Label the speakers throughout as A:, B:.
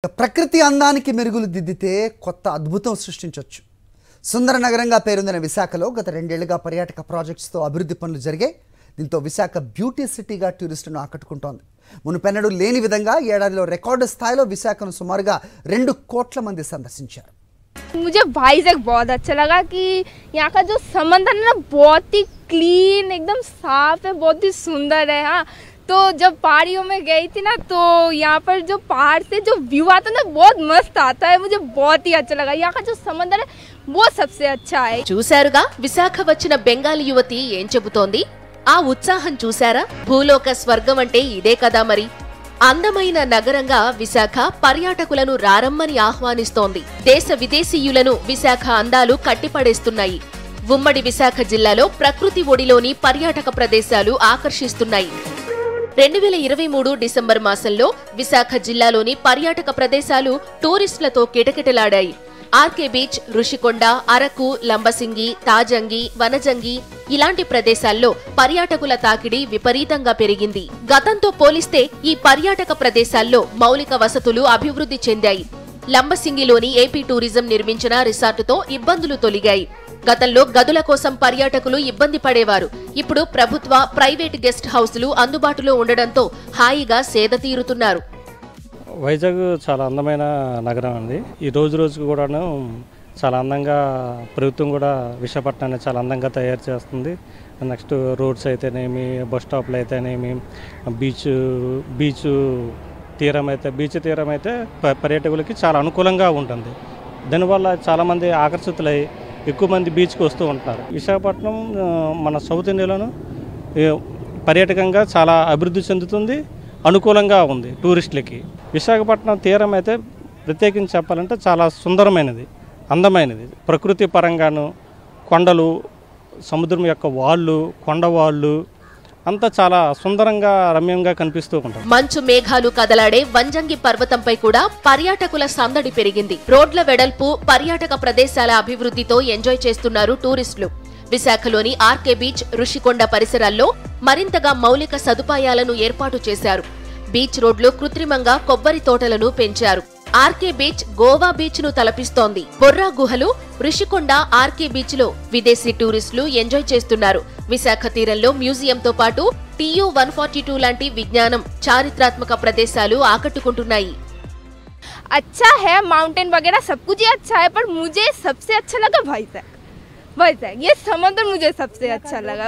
A: ప్రకృతి అందానికి మెరుగులు దిద్దితే కొత్త అద్భుతం సృష్టించవచ్చు. సుందర నగరంగా పేరొందిన విశాఖలో గత 2 ఏళ్లుగా పర్యాటక ప్రాజెక్ట్స్తో అభివృద్ధి పనులు జరిగాయి. దీంతో విశాఖ బ్యూటీ సిటీగా టూరిస్టులను ఆకట్టుకుంటోంది. మునుపెన్నడూ లేని విధంగా ఏడాదిలో రికార్డు స్థాయిలో విశాఖను సుమారుగా 2 కోట్ల మంది సందర్శించారు.
B: मुझे वाइजैक बहुत अच्छा लगा कि यहाँ का जो समंदर है ना बहुत ही क्लीन एकदम साफ है, बहुत ही सुंदर है. हाँ, तो जब पहाड़ियों में गई थी ना तो यहाँ पर जो पहाड़ से जो व्यू आता है ना बहुत मस्त आता है. मुझे बहुत ही अच्छा लगा. यहाँ का जो समंदर है वो सबसे अच्छा है.
C: చూశారుగా విశాఖ వచ్చిన బెంగాలీ యువతి ఏం చెబుతోంది. ఆ ఉత్సాహం చూశారా. భూలోక స్వర్గం అంటే ఇదే కదా మరి. అందమైన నగరంగా విశాఖ పర్యాటకులను రారమ్మని ఆహ్వానిస్తోంది. దేశ విదేశీయులను విశాఖ అందాలు కట్టిపడేస్తున్నాయి. ఉమ్మడి విశాఖ జిల్లాలో ప్రకృతి ఒడిలోని పర్యాటక ప్రదేశాలు ఆకర్షిస్తున్నాయి. 2023 డిసెంబర్ మాసంలో విశాఖ జిల్లాలోని పర్యాటక ప్రదేశాలు టూరిస్టులతో కిటకిటలాడాయి. ఆర్కే బీచ్, ఋషికొండ, అరకు, లంబసింగి, తాజంగి, వనజంగి ఇలాంటి ప్రదేశాల్లో పర్యాటకుల తాకిడి విపరీతంగా పెరిగింది. గతంతో పోలిస్తే ఈ పర్యాటక ప్రదేశాల్లో మౌలిక వసతులు అభివృద్ధి చెందాయి. లంబసింగిలోని ఏపీ టూరిజం నిర్మించిన రిసార్టుతో ఇబ్బందులు తొలగాయి. గతంలో గదుల కోసం పర్యాటకులు ఇబ్బంది పడేవారు. ఇప్పుడు ప్రభుత్వ, ప్రైవేట్ గెస్ట్ హౌసులు అందుబాటులో ఉండడంతో హాయిగా సేద తీరుతున్నారు.
D: వైజాగ్ చాలా అందమైన నగరం అండి. ఈ రోజుకు కూడాను చాలా అందంగా ప్రభుత్వం కూడా విశాఖపట్నాన్ని చాలా అందంగా తయారు చేస్తుంది. నెక్స్ట్ రోడ్స్ అయితేనేమి, బస్ స్టాప్లు అయితేనేమి, బీచ్ తీరం అయితే పర్యాటకులకి చాలా అనుకూలంగా ఉంటుంది. దానివల్ల చాలామంది ఆకర్షితులై ఎక్కువ మంది బీచ్కి వస్తూ ఉంటున్నారు. విశాఖపట్నం మన సౌత్ ఇండియాలోనూ పర్యాటకంగా చాలా అభివృద్ధి చెందుతుంది, అనుకూలంగా ఉంది టూరిస్టులకి. విశాఖపట్నం తీరం అయితే ప్రత్యేకించి చెప్పాలంటే చాలా సుందరమైనది, అందమైనది. ప్రకృతి పరంగాను కొండలు, సముద్రం యొక్క వాళ్ళు, కొండవాళ్ళు అంతా చాలా సుందరంగా, రమ్యంగా కనిపిస్తూ ఉంటారు.
C: మంచు మేఘాలు కదలాడే వంజంగి పర్వతంపై కూడా పర్యాటకుల సందడి పెరిగింది. రోడ్ల వెడల్పు, పర్యాటక ప్రదేశాల అభివృద్ధితో ఎంజాయ్ చేస్తున్నారు టూరిస్టులు. విశాఖలోని ఆర్కే బీచ్, ఋషికొండ పరిసరాల్లో మరింతగా మౌలిక సదుపాయాలను ఏర్పాటు చేశారు. బీచ్ రోడ్లు కృత్రిమంగా కొబ్బరి తోటలను పెంచారు. ఆర్కే బీచ్ గోవా బీచ్ ను తలపిస్తోంది. బొర్రా గుహలు, ఋషికొండ, ఆర్కే బీచ్ లో విదేశీ టూరిస్టులు ఎంజాయ్ చేస్తున్నారు. విశాఖ తీరంలో మ్యూజియంతో పాటు TU-142 లాంటి విజ్ఞానం, చారిత్రాత్మక ప్రదేశాలు ఆకట్టుకుంటున్నాయి.
B: अच्छा है, माउंटेन वगैरह सब कुछ ही अच्छा है, पर मुझे सबसे अच्छा लगा भाईजैक ये समुद्र मुझे सबसे अच्छा लगा.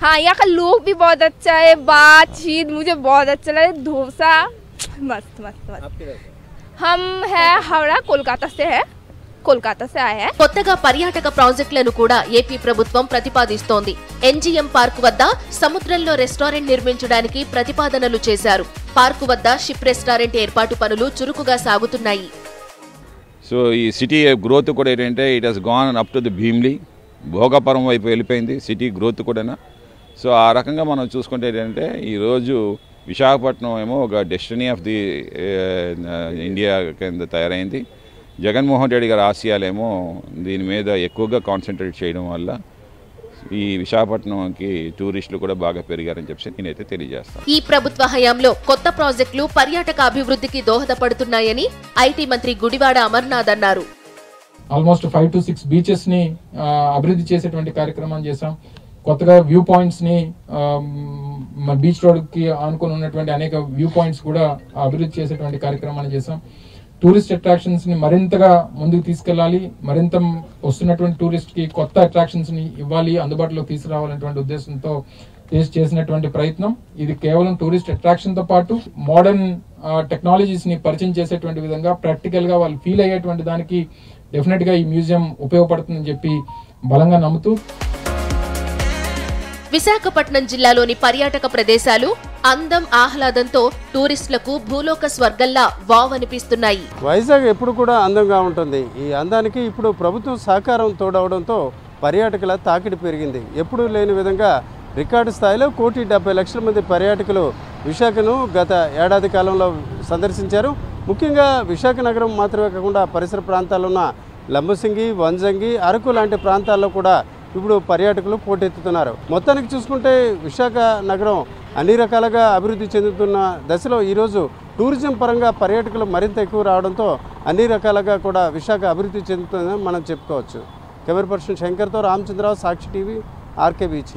B: हाँ, यहाँ का लोग भी बहुत अच्छा है, बातचीत मुझे बहुत अच्छा लगा. डोसा मस्त. हम है हावड़ा, कोलकाता से आए हैं.
C: కొత్తగా పర్యాటక ప్రాజెక్టులను కూడా ఏపీ ప్రభుత్వం ప్రతిపాదిస్తోంది. NGM పార్క్ వద్ద సముద్రంలో రెస్టారెంట్ నిర్మించడానికి ప్రతిపాదనలు చేశారు. పార్కు వద్ద షిప్ రెస్టారెంట్ ఏర్పాటు పనులు చురుకుగా సాగుతున్నాయి.
E: సో ఈ సిటీ గ్రోత్ కూడా ఏంటంటే it has gone up to the Bheemili, Bhogapuram వైపు వెళ్ళిపోయింది సిటీ గ్రోత్ కూడా. సో ఆ రకంగా మనం చూసుకుంటే ఏంటంటే ఈరోజు విశాఖపట్నం ఏమో ఒక డెస్టినీ ఆఫ్ ది ఇండియా కింద తయారైంది. జగన్మోహన్ రెడ్డి గారి ఆశయాలేమో దీని మీద ఎక్కువగా కాన్సన్ట్రేట్ చేయడం వల్ల ఈ విశాఖపట్నంకి టూరిస్టులు కూడా బాగా పెరిగారని చెప్పి నేనైతే తెలియజేస్తాను.
C: ఈ ప్రభుత్వ హయాంలో కొత్త ప్రాజెక్టులు పర్యాటక అభివృద్ధికి దోహదపడుతున్నాయని ఐటీ మంత్రి గుడివాడ అమర్నాథ్ అన్నారు.
F: ఆల్మోస్ట్ 5 to 6 బీచెస్ ని అభివృద్ధి చేసేటువంటి కార్యక్రమం చేశాం. కొత్తగా వ్యూ పాయింట్స్ ని బీచ్ రోడ్ కి ఆనుకుని ఉన్నటువంటి అనేక వ్యూ పాయింట్స్ కూడా అభివృద్ధి చేసేటువంటి కార్యక్రమాన్ని చేశాం. టూరిస్ట్ అట్రాక్షన్స్ ని మరింతగా ముందుకు తీసుకెళ్లాలి, మరింత వస్తున్నటువంటి టూరిస్ట్ కి కొత్త అట్రాక్షన్స్ ని ఇవ్వాలి, అందుబాటులో తీసుకురావాలనేటువంటి ఉద్దేశంతో చేసినటువంటి ప్రయత్నం ఇది. కేవలం టూరిస్ట్ అట్రాక్షన్ తో పాటు మోడర్న్ టెక్నాలజీస్ ని పరిచయం చేసేటువంటి విధంగా ప్రాక్టికల్ గా వాళ్ళు ఫీల్ అయ్యేటువంటి దానికి డెఫినెట్ గా ఈ మ్యూజియం ఉపయోగపడుతుందని చెప్పి బలంగా నమ్ముతూ
C: విశాఖపట్నం జిల్లాలోని పర్యాటక ప్రదేశాలు అందం, ఆహ్లాదంతో టూరిస్టులకు భూలోక స్వర్గంలా వావ్ అనిపిస్తున్నాయి.
G: వైజాగ్ ఎప్పుడు కూడా అందంగా ఉంటుంది. ఈ అందానికి ఇప్పుడు ప్రభుత్వం సహకారం తోడవడంతో పర్యాటకుల తాకిడి పెరిగింది. ఎప్పుడూ లేని విధంగా రికార్డు స్థాయిలో 1,70,00,000 మంది పర్యాటకులు విశాఖను గత ఏడాది కాలంలో సందర్శించారు. ముఖ్యంగా విశాఖ నగరం మాత్రమే కాకుండా పరిసర ప్రాంతాల్లో ఉన్న లంబసింగి, వంజంగి, అరకు లాంటి ప్రాంతాల్లో కూడా ఇప్పుడు పర్యాటకులు పోటెత్తుతున్నారు. మొత్తానికి చూసుకుంటే విశాఖ నగరం అన్ని రకాలుగా అభివృద్ధి చెందుతున్న దశలో ఈరోజు టూరిజం పరంగా పర్యాటకులు మరింత ఎక్కువ రావడంతో అన్ని రకాలుగా కూడా విశాఖ అభివృద్ధి చెందుతుందని మనం చెప్పుకోవచ్చు. కెమెరా పర్సన్ శంకర్తో రామచంద్రరావు, సాక్షి టీవీ, ఆర్కే బీచ్.